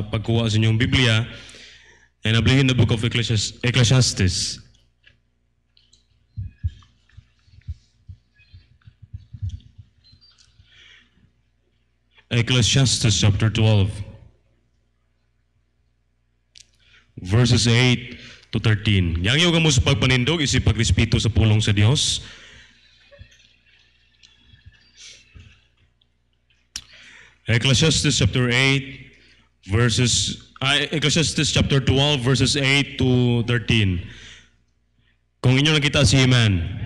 pagkuha sa inyong Biblia. And I believe in the book of Ecclesiastes. Ecclesiastes chapter 12, verses 8 to 13. Yang yung mo sa pagpanindog, isip pagrespeto sa pulong sa Dios. Ecclesiastes chapter 8, Ecclesiastes chapter 12, verses 8 to 13. Kung inyo nakita si Amen.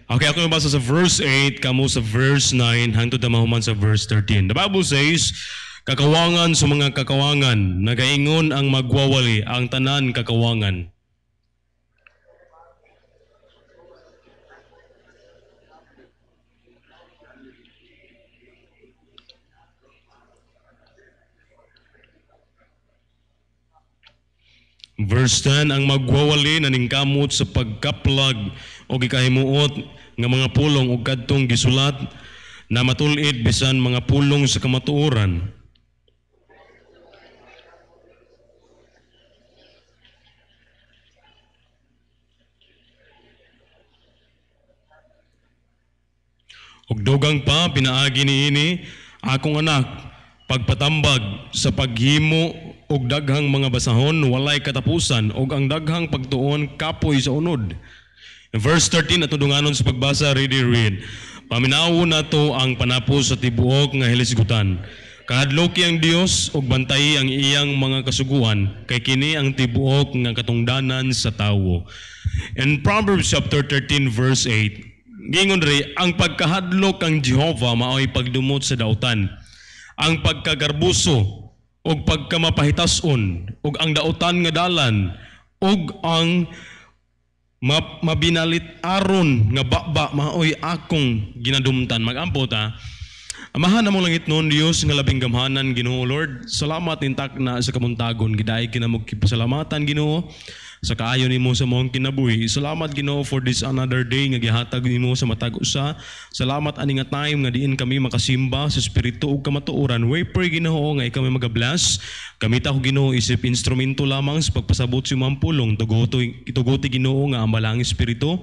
Okay, ako nabasa sa verse 8, kamo sa verse 9, hangtod na mahuman sa verse 13. The Bible says, kakawangan sa mga kakawangan, nagaingon ang magwawali, ang tanan kakawangan. Verse 10, ang magwawali naningkamot sa pagkaplag o gikahimuot nga mga pulong o kadtong gisulat na matulid bisan mga pulong sa kamatuoran. Og dugang pa pinaagi niini akong anak pagpatambag sa paghimo og daghang mga basahon walay katapusan og ang daghang pagtuon kapoy sa unod. In verse 13 ato dunganon sa pagbasa, read. Paminawo nato ang panapos sa tibuok nga hilisgutan. Kahadloki ang Dios og bantayi ang iyang mga kasuguan kay kini ang tibuok nga katungdanan sa tawo. In Proverbs chapter 13 verse 8, gingon ri ang pagkahadlok kang Jehova maoy pagdumot sa dautan. Ang pagkagarbuso og pagkamapahitason og ang dautan nga dalan og ang mabinalit aron nga baba maoy akong ginadumtan. Magampo ta. Amahan namong langit noon Dios nga labing gamhanan Ginoo Lord. Salamat intak na sa kamuntagon gidaay kinamog pasalamatan Ginoo sa kaayo nimo sa mong kinabuhi. Salamat Ginoo for this another day nga gihatag nimo sa matag usa. Salamat ani nga time nga diin kami makasimba sa espiritu ug kamatuoran. We pray Ginoo nga ikaw may magabless. Kamita ko Ginoo isip instrumento lamang sa pagpasabot sa imong pulong. Tuguti Ginoo nga ang balang espiritu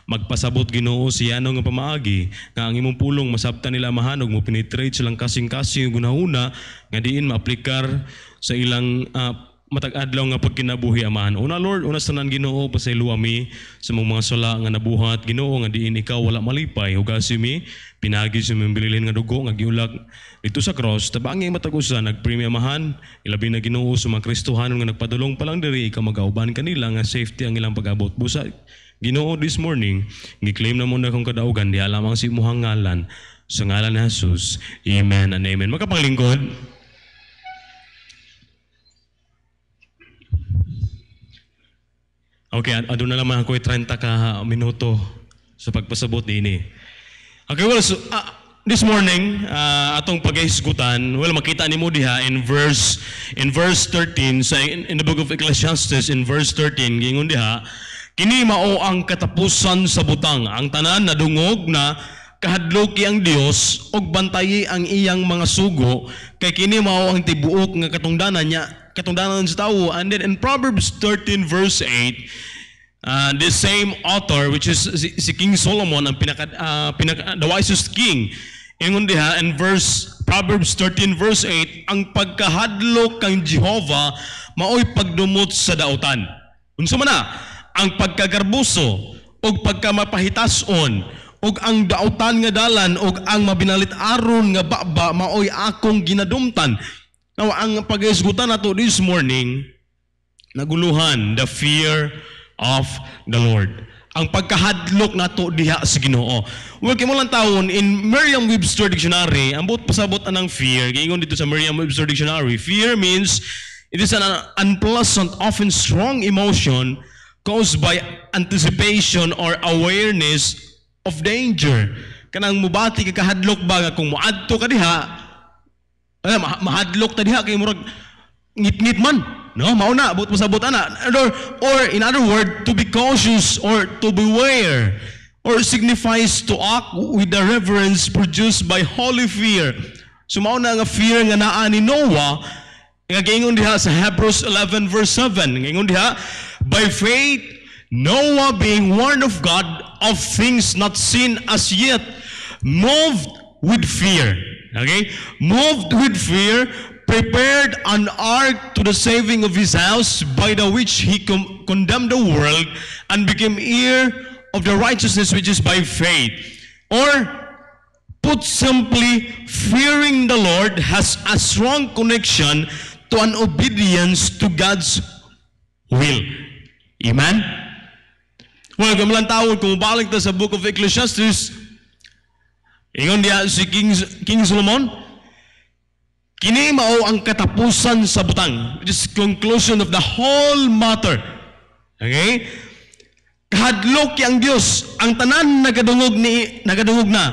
magpasabot Ginoo siya nga pamaagi nga ang imong pulong masabtan nila mahanog mo penetrate silang kasing-kasing gunahuna nga diin maaplikar sa ilang matag-adlaw nga pagkinabuhi amahan. Una Lord, una tanan Ginoo pasaylo ami sa mga sala nga nabuhat Ginoo nga diin ikaw wala malipay hugasi mi pinagi sa imong bililin nga dugo nga giulak dito sa cross tabangi matag-usa nagpremyo amahan ilabi na Ginoo sa mga Kristohanon nga nagpadulong pa lang diri ikaw magauban kanila nga safety ang ilang pag-abot busa Ginoo this morning gi-claim na mo na kung kadaugan di lamang si imong ngalan sa ngalan ni Jesus. Amen and amen. Makapanglingkod. Okay, ado na naman ako 30 ka minuto sa pagpasabot din. Okay, well, so, this morning, atong paghisgutan, well, makita nimo diha in verse 13, sa in the book of Ecclesiastes, in verse 13, gingon diha, kini mao ang katapusan sa butang, ang tanan na dungog na kahadloki ang Dios og bantayi ang iyang mga sugo kay kini mao ang tibuok nga katungdanan sa tawo. And then in Proverbs 13 verse 8, this same author which is si King Solomon ang the wisest king, ingon diha in Proverbs 13 verse 8, ang pagkahadlok kang Jehova maoy pagdumot sa dautan. Unsa man na ang pagkagarbuso og pagkamapahitason og ang dautan nga dalan og ang mabinalit aron nga baba maoy akong ginadumtan. Now, ang pag-isgutan nato this morning, naguluhan, the fear of the Lord. Ang pagkahadlok nato diha sa Ginoo. Well, kimo lang taon, in Merriam-Webster Dictionary, ang buot pasabot anang fear, gingon dito sa Merriam-Webster Dictionary, fear means it is an unpleasant, often strong emotion caused by anticipation or awareness of danger. Kanang mubati ka kahadlok ba nga kung muadto ka diha, mahadlok ta diha kay murag ngit-ngit man, no? Mao na buot pasabot ana. Or in other word, to be cautious or to beware or signifies to act with the reverence produced by holy fear. So mao na nga fear nga naa ni Noah Nga giingon diha sa Hebrews 11 verse 7. Giingon diha, by faith, Noah being warned of God of things not seen as yet, moved with fear. Okay? Moved with fear, prepared an ark to the saving of his house, by the which he condemned the world and became heir of the righteousness which is by faith. Or, put simply, fearing the Lord has a strong connection to an obedience to God's will. Amen? Well, kamalang tawon, kung balik ta sa book of Ecclesiastes, ingon diya si King Solomon, kini mao ang katapusan sa butang. It is conclusion of the whole matter. Okay? Kahadlok ang Dios, ang tanan nagadungog na.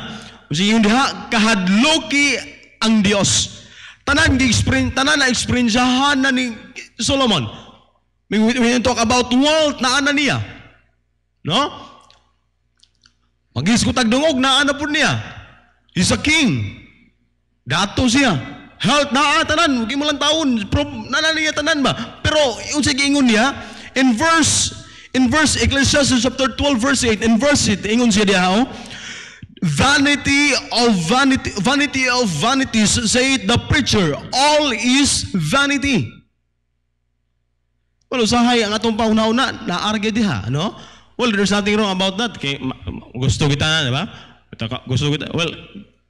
Kasi yung diha, kahadloki ang Dios. Tanan na experiencehan na ni Solomon. When we talk about wealth, naan na niya. No? Mag-iskutag dungog, naan na po niya. He's a king. Dato siya. Health, naa, tanan. Huwag mo lang taon. Naan niya tanan ba? Pero, yung sige ingon niya, in verse Ecclesiastes chapter 12 verse 8, in verse 8, ingon siya diha, vanity of vanities, saith the preacher, all is vanity. Well, usahay ang atong pauna-una, na-argue diha, no? Well, there's nothing wrong about that. Okay, gusto kita na, di ba? Gusto kita. Well,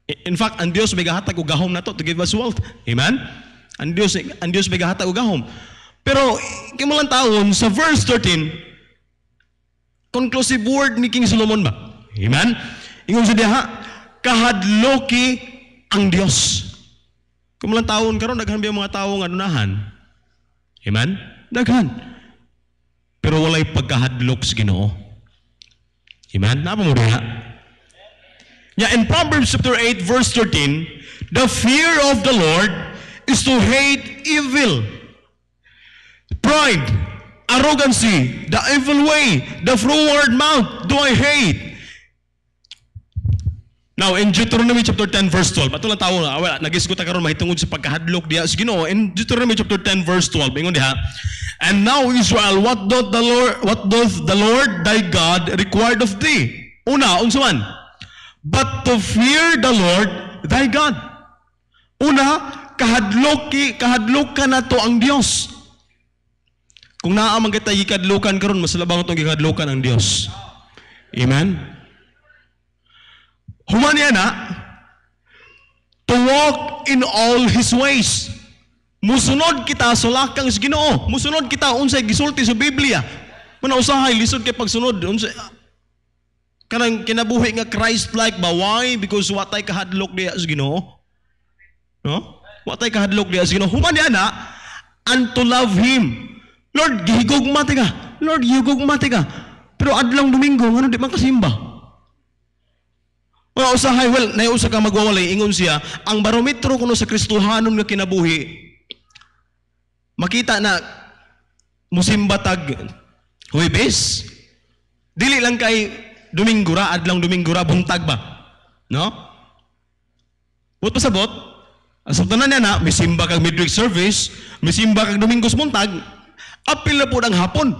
in fact, ang Diyos may gahatag og gahom na to give us wealth. Amen? Ang Diyos may gahatag og gahom. Pero, kimulang taon, sa verse 13, conclusive word ni King Solomon ba? Amen? Ingon siya diha, kahadloki ang Dios. Kumulang taon karon daghan biya mga tawo nga adunahan. Amen? Daghan. Pero walay pagkahadlok sa Ginoo. Amen? Napa mo diha? Yeah, in Proverbs chapter 8 verse 13, the fear of the Lord is to hate evil. Pride, arrogancy, the evil way, the froward mouth do I hate. Now, in Deuteronomy chapter 10 verse 12, ato lang tawo na, nag-isgot karon mahitungod sa pagkahadlok diha sa Ginoo. In Deuteronomy chapter 10 verse 12, ingon diha, and now Israel, what doth the Lord thy God require of thee? Una, unsa man? But to fear the Lord thy God. Una, kahadlok ka na to ang Dios. Kung naa man kita gikadlokan karon, mas labang itong gikadlokan ang Dios. Amen? Human yan to walk in all His ways. Musunod kita sa lakang sa Ginoo. Musunod kita unsay gisulti sa Biblia. Muna usahay, lisod kay pagsunod. Kanang kinabuhi nga Christ-like ba? Why? Because watay kahadlok diya sa Ginoo. No? Watay kahadlok diya sa Ginoo. Human yan and to love Him. Lord, gihigugma ka. Lord, gihigugma ka. Pero adlang Domingo, ano di man kasimba? Well, usahay, naiusa ka magwawalay, ingon siya, ang barometro kuno sa Kristohanon nga kinabuhi, makita na musimbatag Huwebes. Dili lang kay Domingura, adlang Domingura, buntag ba? No? Buot pasabot, asap tanan niya na, may simba kag midweek service, may simba kag Domingos buntag, apil na po ang hapon.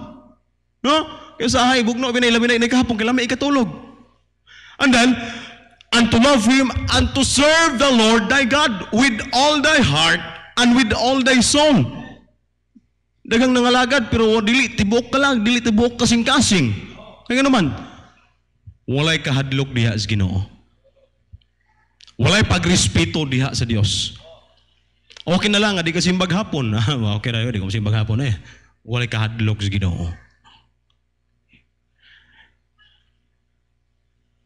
No? Kaya sa ahay, bugno, binay-labinay, kahapon, kailan may ikatulog. And then, and to love Him, and to serve the Lord thy God with all thy heart, and with all thy soul. Dagang nangalagad, pero dili tibok ka lang, dili tibok kasing-kasing. Kaya naman, walay kahadlok diha sa Ginoo. Walay pagrespeto diha sa Dios. Okay na lang, di ka simbag hapon. Okay na yun, di ka simbag hapon eh. Walay kahadlok sa Ginoo.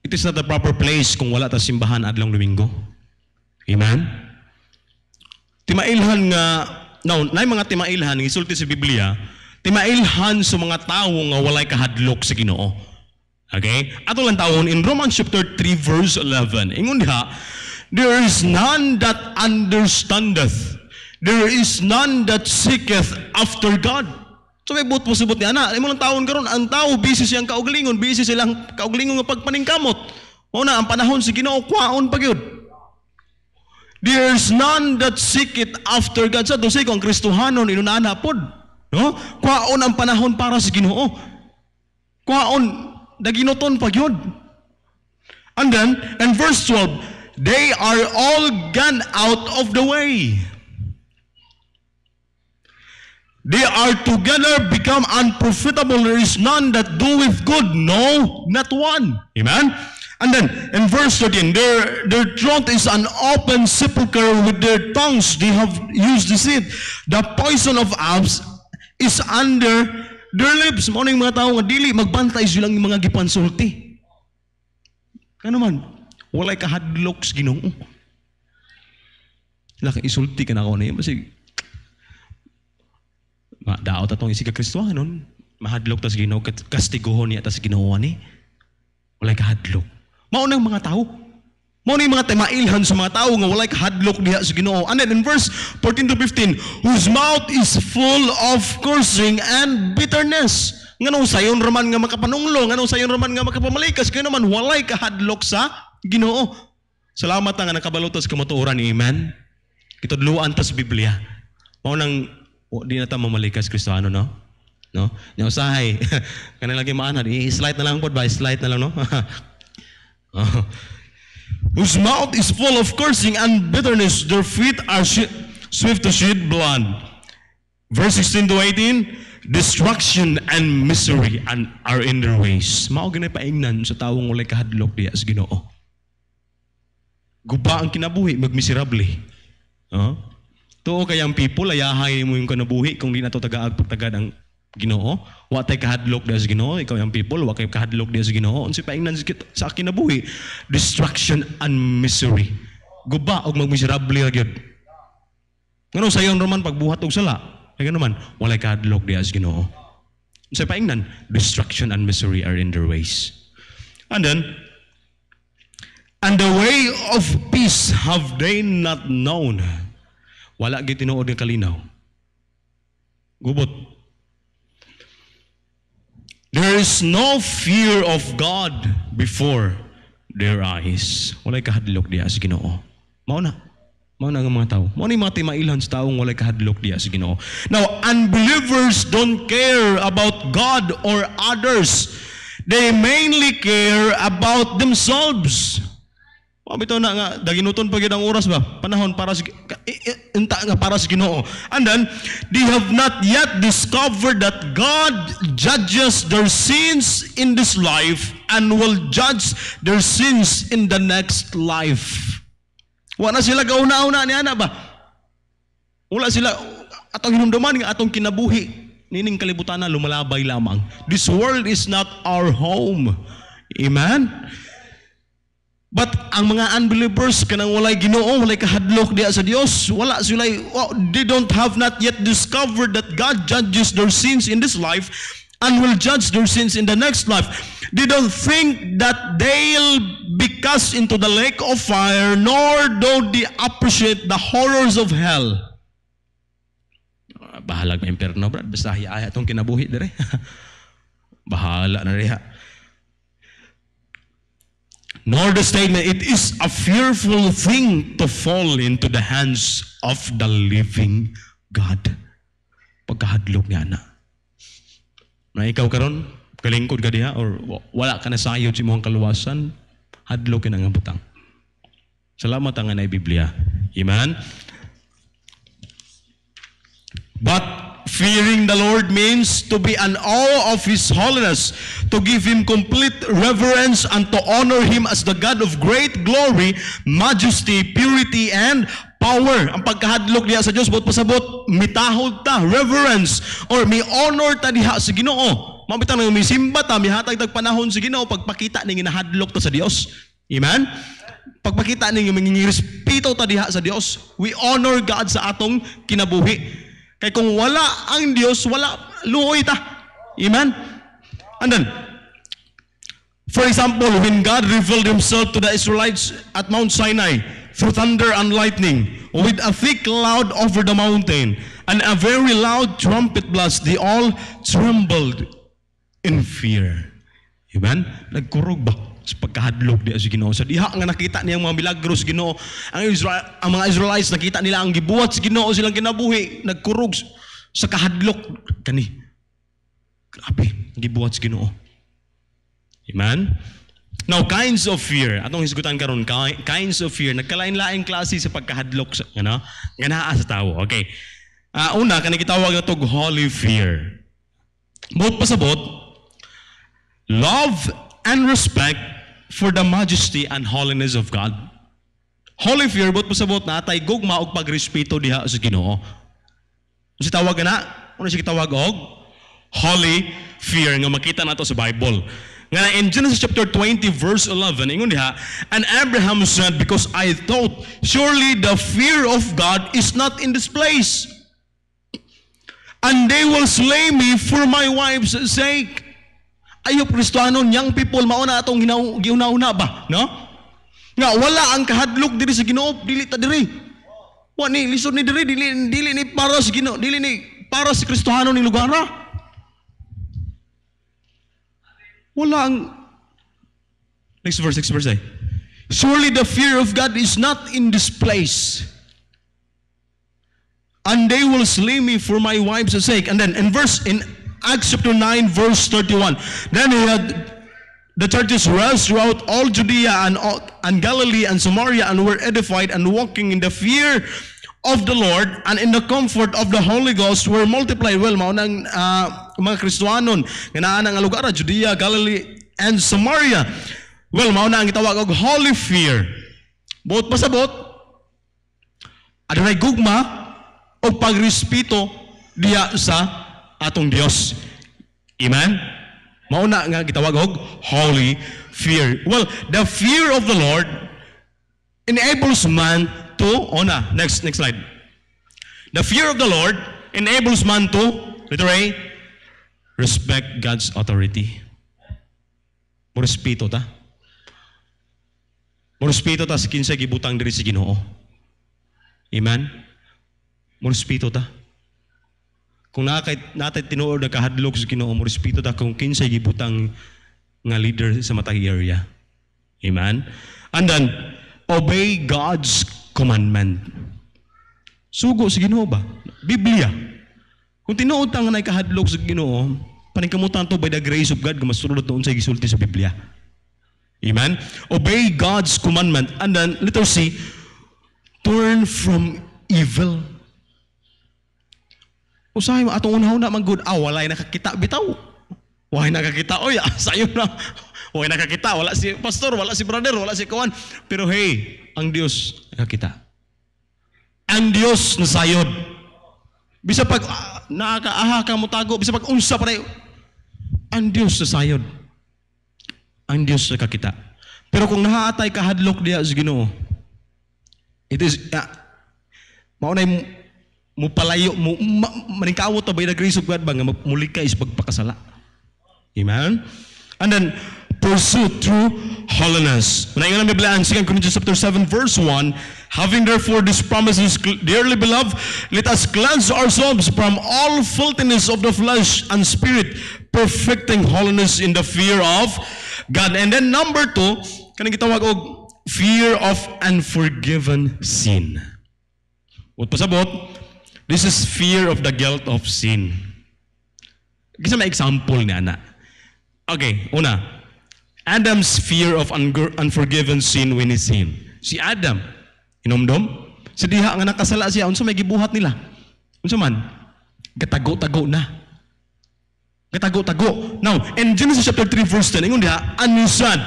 It is not the proper place kung wala ta simbahan adlang Domingo. Amen? Timailhan nga, na mga timailhan, isulti sa Biblia, timailhan sa mga tao nga walay kahadlok sa Ginoo. Okay? Ato lang taon, in Romans chapter 3 verse 11, ingon diha, there is none that understandeth, there is none that seeketh after God. So may buot mo subot niya na, ay mo lang taon karon, ang tao busy siyang kaugalingon, busy silang kaugalingon nga pagpaningkamot. O na, ang panahon si Ginoo kwaon pa gyud. There's none that seek it after God. Sa dosay kung Kristohanon, inunana pod. No? Kwaon ang panahon para sa Ginoo. Kwaon, daginoton pag yun. And then, in verse 12, they are all gone out of the way. They are together become unprofitable. There is none that doeth good. No, not one. Amen? And then, in verse 13, their throat is an open sepulchre. With their tongues they have used deceit. The poison of asps is under their lips. Mao ning mga tao nga dili magbantay silang mga gipansulti. Kano man, walay kahadlok sa Ginoo. Laki isulti ka na ako na yun. Kasi, daot atong isi ka Kristohanon, mahadlok ta sa Ginoo, kastiguhon niya ta sa Ginoo ni. Walay kahadlok. Mao nang mga tao. Mao ni mga mailhan sa mga tao nga walay kahadlok diha sa Ginoo. And then in verse 14 to 15, whose mouth is full of cursing and bitterness. Nganong sayon raman nga makapanunglo, nganong sayon raman nga makapamalikas, kaya naman walay kahadlok sa Ginoo. Salamat nga nakabalutas kamatuoran, amen. Kitudluan ta sa Biblia. Mao nang di na ta mamalikas Kristohano, no? No? Nya usahay. Kanang lagi maanad, i-slide na lang pod ba? Slide na lang, no? Whose mouth is full of cursing and bitterness, their feet are swift to shed blood. Verse 16 to 18, destruction and misery are in their ways. Mao ganay paingnan sa tawong walay kahadlok diya sa Ginoo. Guba ang kinabuhi, magmiserable. Tuo kayang people, ayahay mo yung kanabuhi kung di na to tagaag pagtagad ang Ginoo. Wa tay kahadlok diya sa Ginoo, ikaw yung people, wa kay kahadlok diya sa Ginoo. Unsa paingnan sa kinabuhi? Destruction and misery. Guba og magmiserable ra gyud. Ngano sayon roman pagbuhat og sala? Kaya naman, walay kahadlok diya sa Ginoo. Sa paingnan, destruction and misery are in their ways. And then, and the way of peace have they not known. Wala gyud tinuod nga kalinaw. Gubot. There is no fear of God before their eyes. Walay kahadlok diya sa Ginoo. Mao na. Mao na nga mga tao. Mao ni mga timailan sa taong walay kahadlok diya sa Ginoo. Now, unbelievers don't care about God or others. They mainly care about themselves. Bitaw na nga daginuton pa gyud ang oras ba? Panahon para sa para sa Ginoo. And then they have not yet discovered that God judges their sins in this life and will judge their sins in the next life. Wala sila gauna-una ni ana ba? Wala sila atong hinumduman nga atong kinabuhi nining kalibutan na lumalabay lamang. This world is not our home. Amen? But ang mga unbelievers kanang walay Ginoo, walay kahadlok diya sa Dios, wala sila, they don't have not yet discovered that God judges their sins in this life and will judge their sins in the next life. They don't think that they'll be cast into the lake of fire, nor do they appreciate the horrors of hell. Bahalag na imperno, brad. Basta hiya itong kinabuhi dire. Bahala na riha. Nor the statement, it is a fearful thing to fall into the hands of the living God. Pagkahadlok niya na. Na ikaw karon kalingkod ka diha or wala ka na sayod sa imong kaluwasan, hadlok ka na nga butang. Salamat ang na Biblia. Amen? But fearing the Lord means to be in awe of His holiness, to give Him complete reverence and to honor Him as the God of great glory, majesty, purity, and power. Ang pagkahadlok diha sa Dios buot pasabot mitahod ta, reverence or may honor ta diha sa Ginoo. Mabitang nga misimba ta, mihatag tag panahon sa Ginoo pagpakita ning ginahadlok ta sa Dios. Amen? Pagpakita ning respeto ta diha sa Dios. We honor God sa atong kinabuhi. Kaya kung wala ang Diyos, wala, luoy ta. Amen? And then, for example, when God revealed Himself to the Israelites at Mount Sinai through thunder and lightning, with a thick cloud over the mountain, and a very loud trumpet blast, they all trembled in fear. Amen? Nagkurog ba sa pagkahadlok di sa Ginoo. Sa diha nga nakita niya ang mga milagros Ginoo, ang mga Israelites nakita nila ang gibuhat sa Ginoo, silang kinabuhi, nagkurog sa kahadlok kani. Grabe, gibuhat sa Ginoo. Amen. Now, kinds of fear. Atong hisgutan karon, kinds of fear. Nagkalain-laing klase sa pagkahadlok sa nga naa sa tawo. Okay. Una, kanang gitawag na tog holy fear. Buot pasabot, love and respect for the majesty and holiness of God. Holy fear, buot pasabot na atay gugma og pagrespeto diha sa Ginoo. Ano si tawag na? Ano siya gitawag og holy fear nga makita nato sa Bible. Nga in Genesis chapter 20 verse 11, ingon diha, and Abraham said, because I thought, surely the fear of God is not in this place, and they will slay me for my wife's sake. Ayo Kristohanon, young people, mauna atong giuna-una ba, no? Nga wala ang kahadlok diri sa Ginoo, dili ta diri. Wa ni lisod ni diri, dili ni para sa Ginoo, dili ni para sa Kristohanon ning lugar na. Wala ang next verse ay. Surely the fear of God is not in this place, and they will slay me for my wife's sake. And then in Acts chapter 9 verse 31, then he had the churches rose throughout all Judea and Galilee and Samaria, and were edified, and walking in the fear of the Lord and in the comfort of the Holy Ghost were multiplied. Well, maunang mga Kristohanon nga naa nga lugar, Judea, Galilee, and Samaria. Well, mauna ang gitawag og holy fear. Buot pasabot, adunay gugma og pagrespeto diha sa atong Dios. Amen. Mauna nga gitawag og holy fear. Well, the fear of the Lord enables man to, next slide. The fear of the Lord enables man to, literally, respect God's authority. Morespeto ta. Morespeto ta sa kinsa gibutang diri sa Ginoo. Amen. Morespeto ta. Kung natay tinuod na kahadlok sa Ginoo, morespeto ta kung kinsa gibutang nga leader sa matang area. Amen. And then obey God's commandment. Sugo sa Ginoo ba? Biblia. Kung tinuod ta nga nay kahadlok sa Ginoo, paningkamutan to by the grace of God kung masunod noon sa gisulti sa Biblia. Amen? Obey God's commandment. And then, letter C, turn from evil. Usahay mo, atong unahuna man good, walay nakakita bitaw. Walay nakakita, sayo na. Walay nakakita, wala si pastor, wala si brother, wala si kawan. Pero hey, ang Dios nakakita. Ang Dios nasayod. Bisa pag nakakaaha ka mo tago, bisa pag unsa pa rin, ang Diyos nasayod. Ang Diyos nakakita. Pero kung nahaatay kahadlok diya sa Ginoo, it is, maunay mo palayo, maningkawot na by the grace of God ba, nga mulika is pagpakasala. Amen? And then, pursue true holiness. When I nga Biblia, 2 Corinthians chapter 7 verse 1, having therefore these promises, dearly beloved, let us cleanse ourselves from all filthiness of the flesh and spirit, perfecting holiness in the fear of God. And then number 2, kanang gitawag og fear of unforgiven sin. What pasabot? This is fear of the guilt of sin. Kasi may example ni ana. Okay, una, Adam's fear of unforgiven sin when he sinned. Si Adam, inomdom, si diha nga nakasala siya, unsa may gibuhat nila? Unsa man? Gatago-tago na. Gatago-tago. Now, in Genesis chapter 3 verse 10, ingon diha, and he said,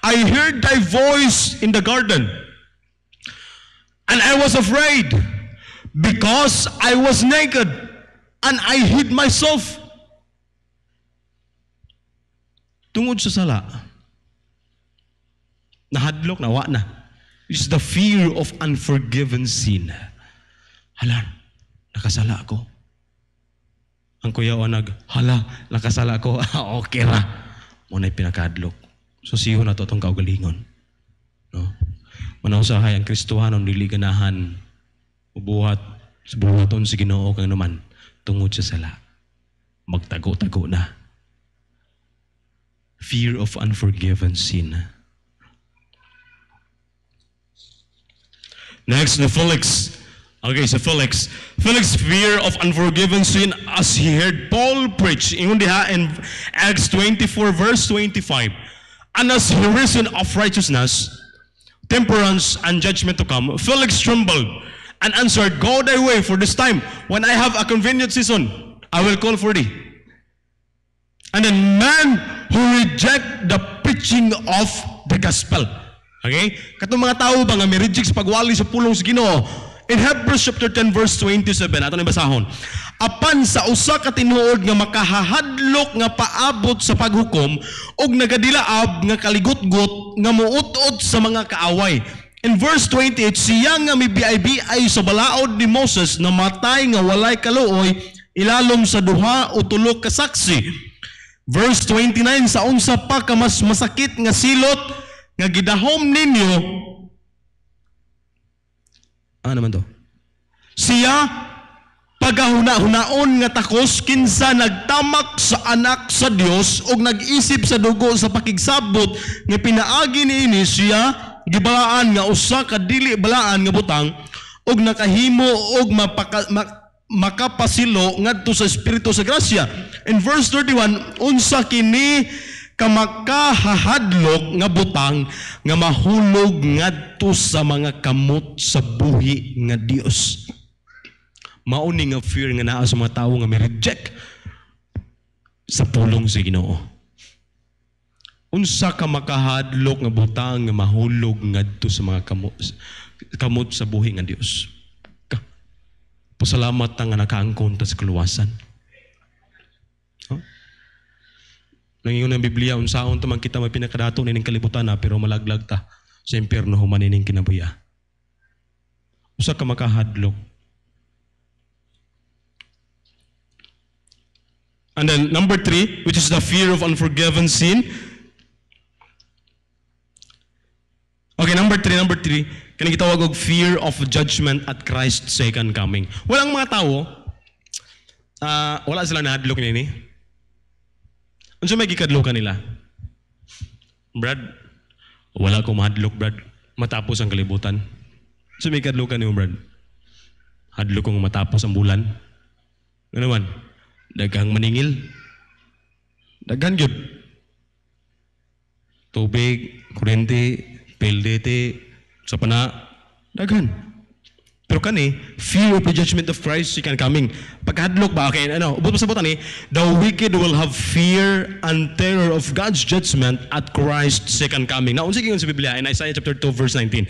I heard thy voice in the garden, and I was afraid, because I was naked, and I hid myself. Tungod sa sala, nahadlok, nawa na. It's the fear of unforgiven sin. Hala, nakasala ako. Ang kuya o nakasala ako. Okay ra. Muna'y pinakadlok. So siyo na to itong kaugalingon. No? Manausahay ang Kristohanon, dili ganahan, ubuhat, sa buhaton sa Ginoo kang naman, tungod sa sala. Magtago-tago na. Fear of unforgiven sin. Next, the Felix. Okay, so Felix. Felix fear of unforgiven sin as he heard Paul preach. Ingon diha in Acts 24 verse 25. And as he reasoned of righteousness, temperance, and judgment to come, Felix trembled and answered, Go thy way, for this time, when I have a convenient season, I will call for thee. And then men who reject the preaching of the gospel. Okay? Katong mga tao ba nga may reject sa pagwali sa pulong sa Ginoo? In Hebrews chapter 10 verse 27, ato na basahon. Apan sa usa ka tinuod nga makahahadlok nga paabot sa paghukom ug nagadilaab nga kaligutgot nga muut-ot sa mga kaaway. In verse 28, siya nga mibiay-biay sa balaod ni Moses na matay nga walay kaluoy ilalom sa duha o tulo ka saksi. Verse 29, sa unsa pa ka mas masakit nga silot nga gidahom ninyo, ano naman to? Siya pagahuna-hunaon nga takos kinsa nagtamak sa anak sa Dios ug nag-isip sa dugo sa pakigsabot nga pinaagi niini siya gibalaan nga usa ka dili balaan nga butang ug nakahimo og makapasilo ngadto sa espiritu sa grasya. In verse 31, unsa kini kamakahahadlok nga butang nga mahulog ngadto sa mga kamot sa buhi nga Dios. Mauni nga fear nga naa sa mga tawo nga may reject sa pulong sa Ginoo. Unsa ka makahadlok nga butang nga mahulog ngadto sa mga kamot sa buhi nga Dios. Pasalamat ta nga nakaangkon ta sa kaluwasan. Nangingon ang Biblia, unsaon ta man kita may pinakadato nining kalibutan na pero malaglag ta sa impyerno human nining kinabuya. Usa ka makahadlok. And then number 3, which is the fear of unforgiven sin. Okay, number 3, kani gitawag og fear of judgment at Christ's second coming. Walang mga tawo, wala sila nahadlok nini. Unsa may gikadlokan nila? Brad, wala ko mahadlok, Brad. Matapos ang kalibutan. Unsa may kadlokan niyo, Brad? Hadlok kong matapos ang bulan. Ano naman? Daghang maningil. Daghan gyud. Tubig, kuryente, PLDT, sa pana, daghan. Pero kani, fear of the judgment of Christ second coming. Pagkahadlok ba? Okay, ubot pa sa butan the wicked will have fear and terror of God's judgment at Christ's second coming. Now, unsa gingon sa Biblia in Isaiah chapter 2 verse 19.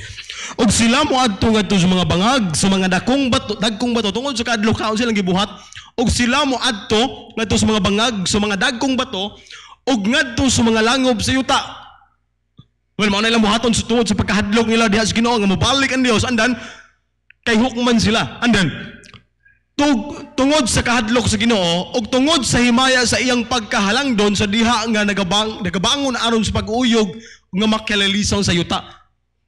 Og sila moadto ngadto sa mga bangag, sa mga dagkong bato tungod sa kadlokhaon silang gibuhat. Og sila moadto ngadto sa mga bangag, sa mga dagkong bato, og ngadto sa mga langob sa yuta. Well, mao na ilang buhaton sa tungod sa pagkahadlok nila diha sa Ginoo nga mobalik ang Dios, andan kay hukman sila. And then, tungod sa kahadlok sa Ginoo ug tungod sa himaya sa iyang pagkahalang doon sa diha nga nagabangon aron sa pag-uyog nga makialilisaw sa yuta.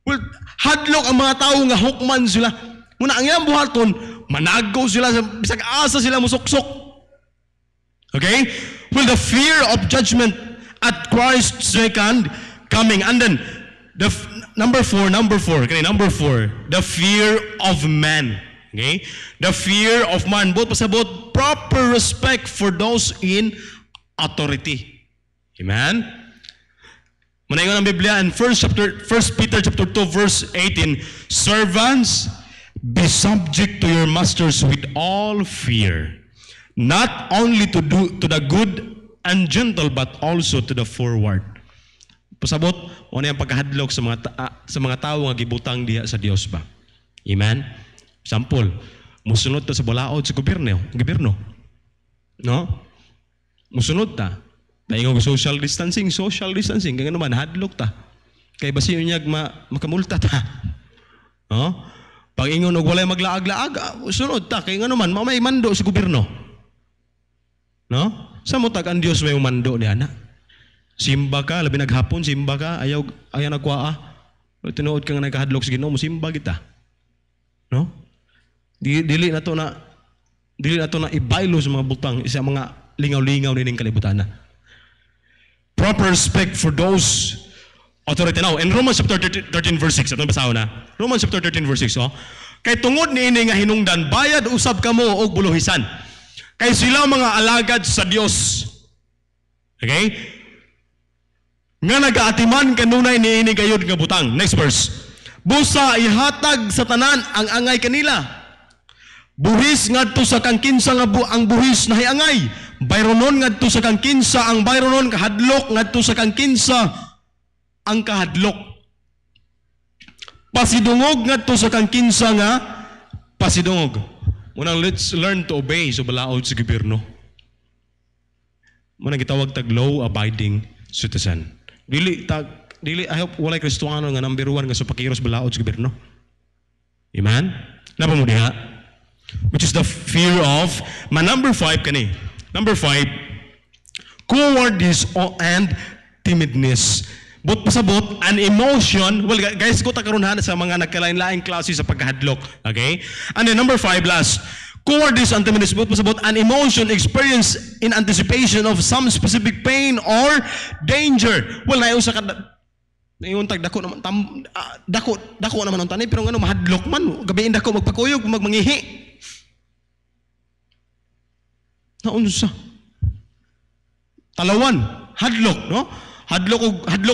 Well, hadlok ang mga tawo nga hukman sila. Muna ang iyang buhaton, managaw sila, bisag asa sila musuksok. Okay? Well, the fear of judgment at Christ's second coming. And then, number four, the fear of man. Okay? The fear of man. Both pasabot, proper respect for those in authority. Amen? Manaingon ang Biblia in 1 Peter chapter 2 verse 18, servants, be subject to your masters with all fear, not only to the good and gentle, but also to the forward. Pasabot, ano yung pagkahadlok sa mga tao nga gibutang diha sa Dios ba? Amen? Sample, musunod ta sa balaod sa gobyerno. No? Musunod ta. Daingog social distancing. Kaya naman, hadlok ta. Kay basi niya makamulta ta. No? Pag ingon og walay maglaag-laag, sunod ta. Kaya naman, may mando sa gobyerno. No? Sa mutag ang Dios may mando ni ana. Simba ka, labi naghapon, simba ka, ayaw nagkwaa. Tinuod ka nga nagkahadlok sa Ginoo, musimba kita. No? Dili na to na ibaylo sa mga butang, isa mga lingaw-lingaw nining kalibutan na. Proper respect for those authority. Now, in Romans chapter 13 verse 6, atong basaho na. Romans chapter 13 verse 6, oh. Kay tungod niini nga hinungdan, bayad usab kamo og buluhisan. Kay sila mga alagad sa Dios. Okay? Nga nagaatiman kanunay niini gayud nga butang. Next verse. Busa ihatag sa tanan ang angay kanila. Buhis ngadto sa kang kinsa nga ang buhis na hiangay. Bayronon ngadto sa kang kinsa ang bayronon, kahadlok ngadto sa kang kinsa ang kahadlok. Pasidungog ngadto sa kang kinsa nga pasidungog. Munang let's learn to obey sa balaod sa gobyerno. Munang gitawag tag law abiding citizen. Dili I hope walay Kristohano nga number 1 nga sa pakiros balaod sa gobyerno. Amen. Napa mo diha? Which is the fear of number 5 kani. Number 5, cowardice and timidness. But pasabot, an emotion, well guys, ko ta karon sa mga nagkalain-laing klase sa pagkahadlok. Okay? And then number 5, last, cowardice and timidness. But pasabot, an emotion experienced in anticipation of some specific pain or danger. Well, nayon sa yung dako naman dako naman ang tanay, pero ngano mahadlok man, gabiin dako magpakuyog, magmangihi. Naunsa? Talawan, hadlok, no? Hadlok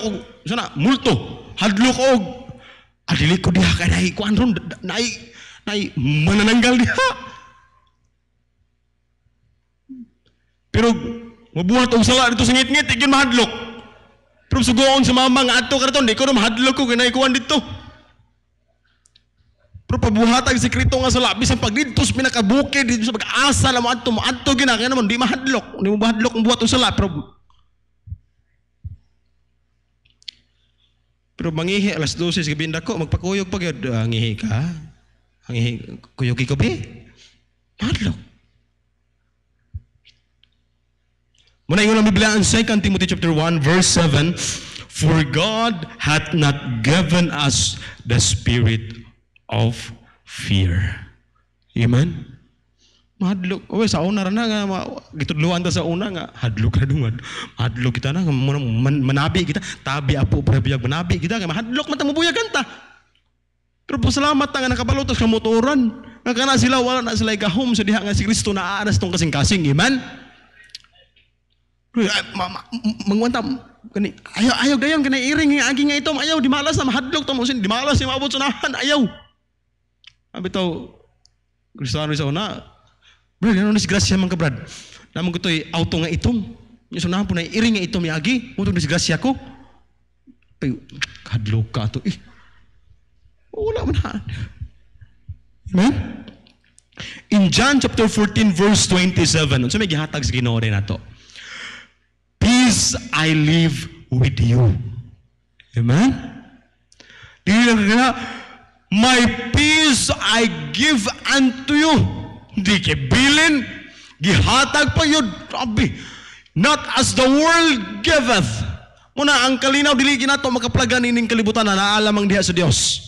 og sana multo. Hadlok og adili ko diha kay kuan ron nay manananggal diha. Pero mabuhat og sala dito sa ngit-ngit gyud mahadlok. Pero sugoon sa mama nga adto karaton di ko na mahadlok ko kinay kuan dito. Pero pabuhatag sekreto nga sala bisan pag didtos pinakabukid dito sa pag-asa na mo adto gina kaya naman di mahadlok. Di mo mahadlok ang buhat og sala pero mangihi alas 12 sa gabi dako magpakuyog pag ngihi ka. Ngihi kuyog ko be. Mahadlok. Muna yung Biblia in 2 Timothy chapter 1 verse 7, for God hath not given us the spirit of fear. Amen? Mahadlok. O sa una ra na nga gitudluan ta sa una nga hadlok ra dungad. Mahadlok kita na manabi kita, tabi apo prabiyag manabi kita kay mahadlok man ta mubuyagan ta. Pero pasalamat ta nga nakabalutos ka motoran. Nga kana sila wala na sila gahom sa diha nga si Kristo naa aras tong kasing-kasing. Amen? Mangwanta kani ayaw dayon kanay iring nga agi nga itom ayaw di malas na mahadlok to mo sin di malas yung maabot sunahan ayaw. Abi taw Kristiyano sa una. Brad, ano na si Gracia man ka, Brad? Naman ko to'y auto nga itom. Yung sunahan po na iring nga itom yagi. Utong na si Gracia ko. Ay, kadlok ka to. Wala man ha. Amen? In John chapter 14 verse 27, so may gihatag sa Ginoo rin na to. Peace I live with you. Amen? Di lang ka my peace I give unto you. Di kibilin, gihatag pa yun. Grabe. Not as the world giveth. Muna, ang kalinaw, dili ginato makaplagan ining kalibutan na naalamang diha sa Dios.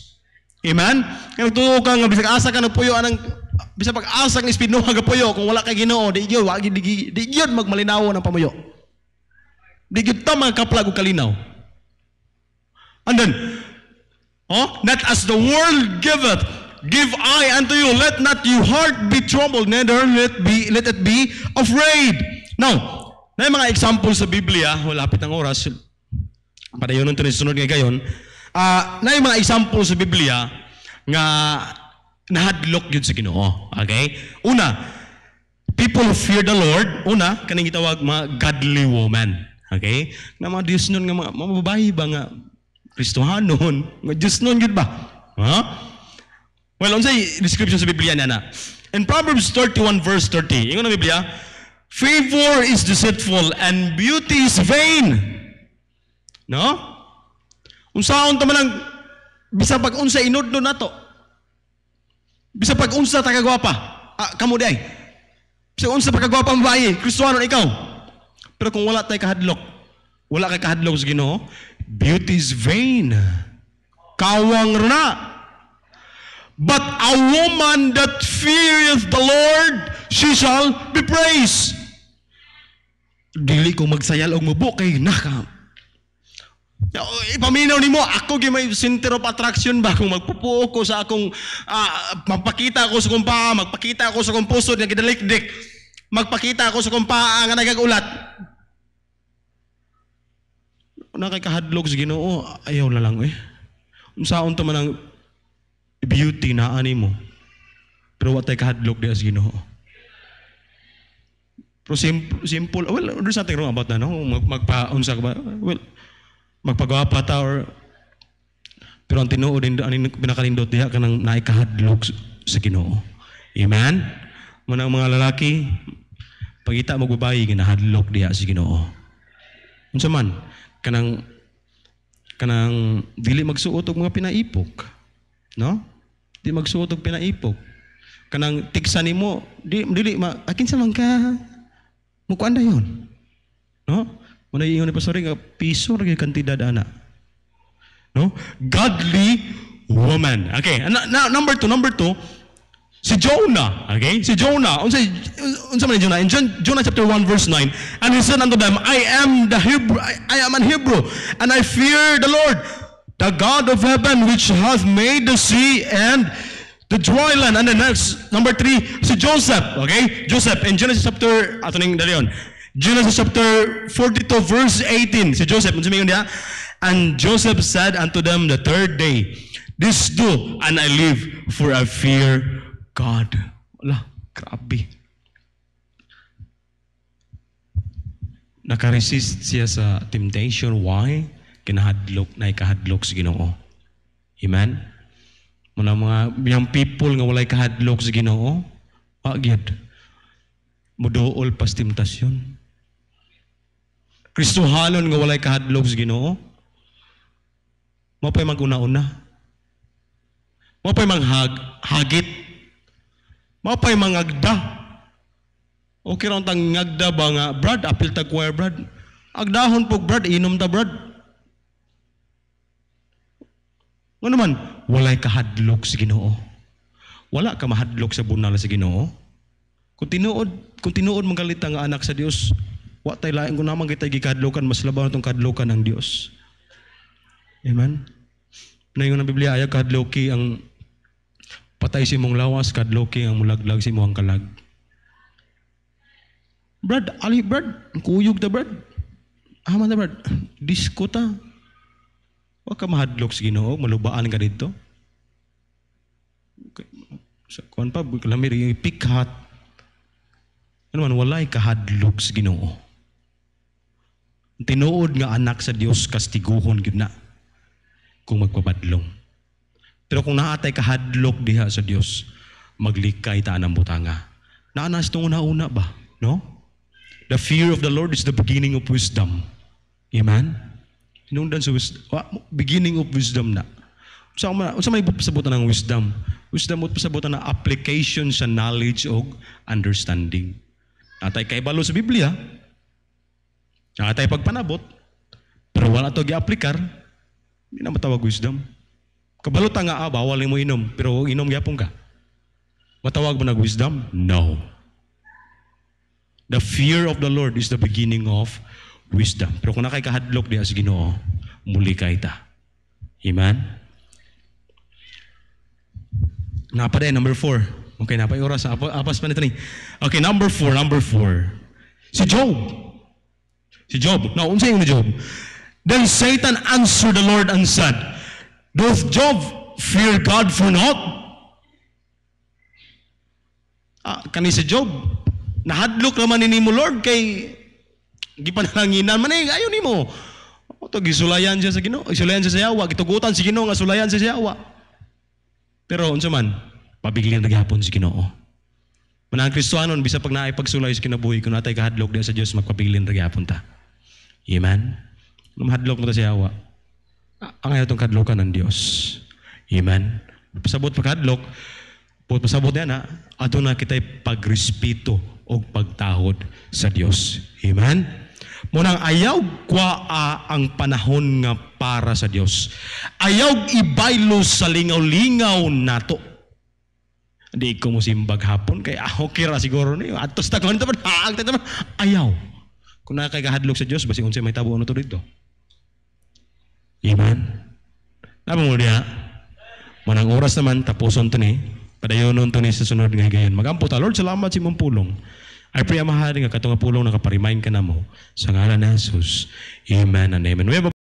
Amen? Kaya tuo ka nga, bisag asa ka ng puyo, bisag pag-asa ng ispinuha ka puyo, kung wala kay Ginoo, di yun magmalinaw ng pamuyo. Di yun ta makaplag o kalinaw. And then, not as the world giveth, give I unto you, let not your heart be troubled, neither let it be afraid. Now, na mga example sa Biblia, malapit ang oras, para yun ang sunod nga gayon, na mga example sa Biblia nga nahadlok yun sa Ginoo. Okay? Una, people who fear the Lord, una, kaning gitawag mga godly woman. Okay? Na mga Diyos nun, nga mga babae ba nga, Kristohanon, mga Diyos nun yun ba? Well, unsay description sa Biblia na. In Proverbs 31 verse 30, ingon ang Biblia, favor is deceitful and beauty is vain. No? Unsaon ta man ang bisa pag unsa inudlo nato. Bisa pag unsa ta kagwapa. Kamo day. Bisa unsa pa kagwapa ang babae, Kristohanon ikaw. Pero kung wala tay kahadlok, wala kay kahadlok sa Ginoo, beauty is vain. Kawang na. But a woman that feareth the Lord, she shall be praised. Dili ko magsayal og mubo kay naka. Ipaminaw nimo ako gi may center of attraction ba kung magpupuo ko sa akong magpakita ako sa akong paa, magpakita ako sa akong puso nga gidalikdik, magpakita ako sa akong paa nga nagagulat. Na kay kahadlok sa Ginoo, ayaw na lang unsaon to man ang beauty na ani mo. Pero wa tay kahadlok di sa Ginoo. Pero simple. Well, there's nothing wrong about that, no? Magpa-unsa ka ba? Well, magpagwapa ta or pero ang tinuod din ang pinakalindot diha kanang naikahadlok sa Ginoo. Amen. Manang mga lalaki pagita magbabayi ginahadlok diha sa Ginoo. Unsa man kanang dili magsuot og mga pinaipok. No? Di magsuot og pinaipok. Kanang tigsa nimo dili akin sa man ka mukuan dayon. No? Muna iyon ni Pastor nga piso ra gyud kantidad ana. No? Godly woman. Okay, number two, si Jonah, okay? Si Jonah, unsa man ni Jonah? In Jonah chapter 1 verse 9, and he said unto them, I am an Hebrew, and I fear the Lord, the God of heaven, which hath made the sea and the dry land. And the next, number 3, si Joseph, okay? Joseph, in Genesis chapter, Genesis chapter 42 verse 18, si Joseph, and Joseph said unto them the third day, this do, and I live, for I fear God. Wala, grabe. Nakaresist siya sa temptation. Why? Naikahadlok sa Ginoo. Amen? Muna mga young people nga walay kahadlok sa Ginoo, agyad, mudool pas temptasyon. Kristohanon nga walay kahadlok sa Ginoo, mapay mag-una-una, mapay manghagit, mapay mangagda. Okay ron tang ngagda ba nga, Brad, apil tag choir, Brad. Agdahon po, Brad, inom ta, Brad. Ano naman, walay kahadlok sa Ginoo. Wala ka mahadlok sa bunal sa Ginoo. Kung tinuod manggalita nga anak sa Dios, wa tay lain kung naman kita gikadlokan, mas labaw na itong kadlokan ng Dios. Amen? Naingon ang Biblia, ayaw kadloki ang patay si mong lawas, kadloki ang mulaglag si mong kalag. Brad, Brad, kuyog ta, Brad. Aman ta, Brad. Disko ta. Wa ka mahadlok sa Ginoo, malubaan ka dito. Sa kuan pa, lamir, yung pikhat. Ano man, walay kahadlok sa Ginoo. Tinuod nga anak sa Dios kastiguhon gyud na kung magpabadlong. Pero kung naatay kahadlok diha sa Dios, maglikay ta ang butanga. Naanas tong una ba, no? The fear of the Lord is the beginning of wisdom. Amen. Hinungdan sa beginning of wisdom na. Unsa may pasabutan ng wisdom? Wisdom mo pasabutan na application sa knowledge og understanding. Natay kaibalo sa Biblia, natay pagpanabot, pero wala to gi-aplikar, hindi na matawag wisdom. Kabalot nga bawal mo inom, pero inom gyapon ka. Matawag mo nag-wisdom? No. The fear of the Lord is the beginning of wisdom. Pero kung nakay kahadlok diha sa Ginoo, muli kay ta. Amen? Napaday, number 4. Okay, napay oras. Apas pa nito ni. Okay, number 4. Si Job. Now, unsa yung Job? Then Satan answered the Lord and said, doth Job fear God for naught? Kani si Job, nahadlok naman ni mo Lord kay gipanalanginan man ayo nimo. To gisulayan siya sa Ginoo, isulayan siya sa Yawa, gitugutan si Ginoo nga sulayan siya sa Yawa. Pero unsa man, pabiglan na gyapon si Ginoo. Manang Kristohanon bisa pag naay pagsulay sa kinabuhi kung natay kahadlok diha sa Dios magpabilin ra gyapon ta. Amen. Mahadlok mo ta sa Yawa. Ang ayaw tong kadlokan ng Dios. Amen. Pasabot pagkadlok, pasabot na ato na kita'y pagrespeto o pagtahod sa Dios. Amen. Munang ayaw kwa ang panahon nga para sa Dios. Ayaw ibaylo sa lingaw-lingaw nato. Di ko mo simbag hapon kay okay ra siguro ni atos ta kon ta ayaw. Kung nakay kahadlok sa Dios basi unsay may tabo ano to dito. Amen. Nabang mo diha. Manang oras naman, tapuson to ni. Padayonon to ni sa sunod nga higayon. Magampo ta, Lord, salamat sa imong pulong. I pray, amahari nga katong nga pulong nakaparimain ka na mo. Sa ngalan ni Jesus. Amen and amen.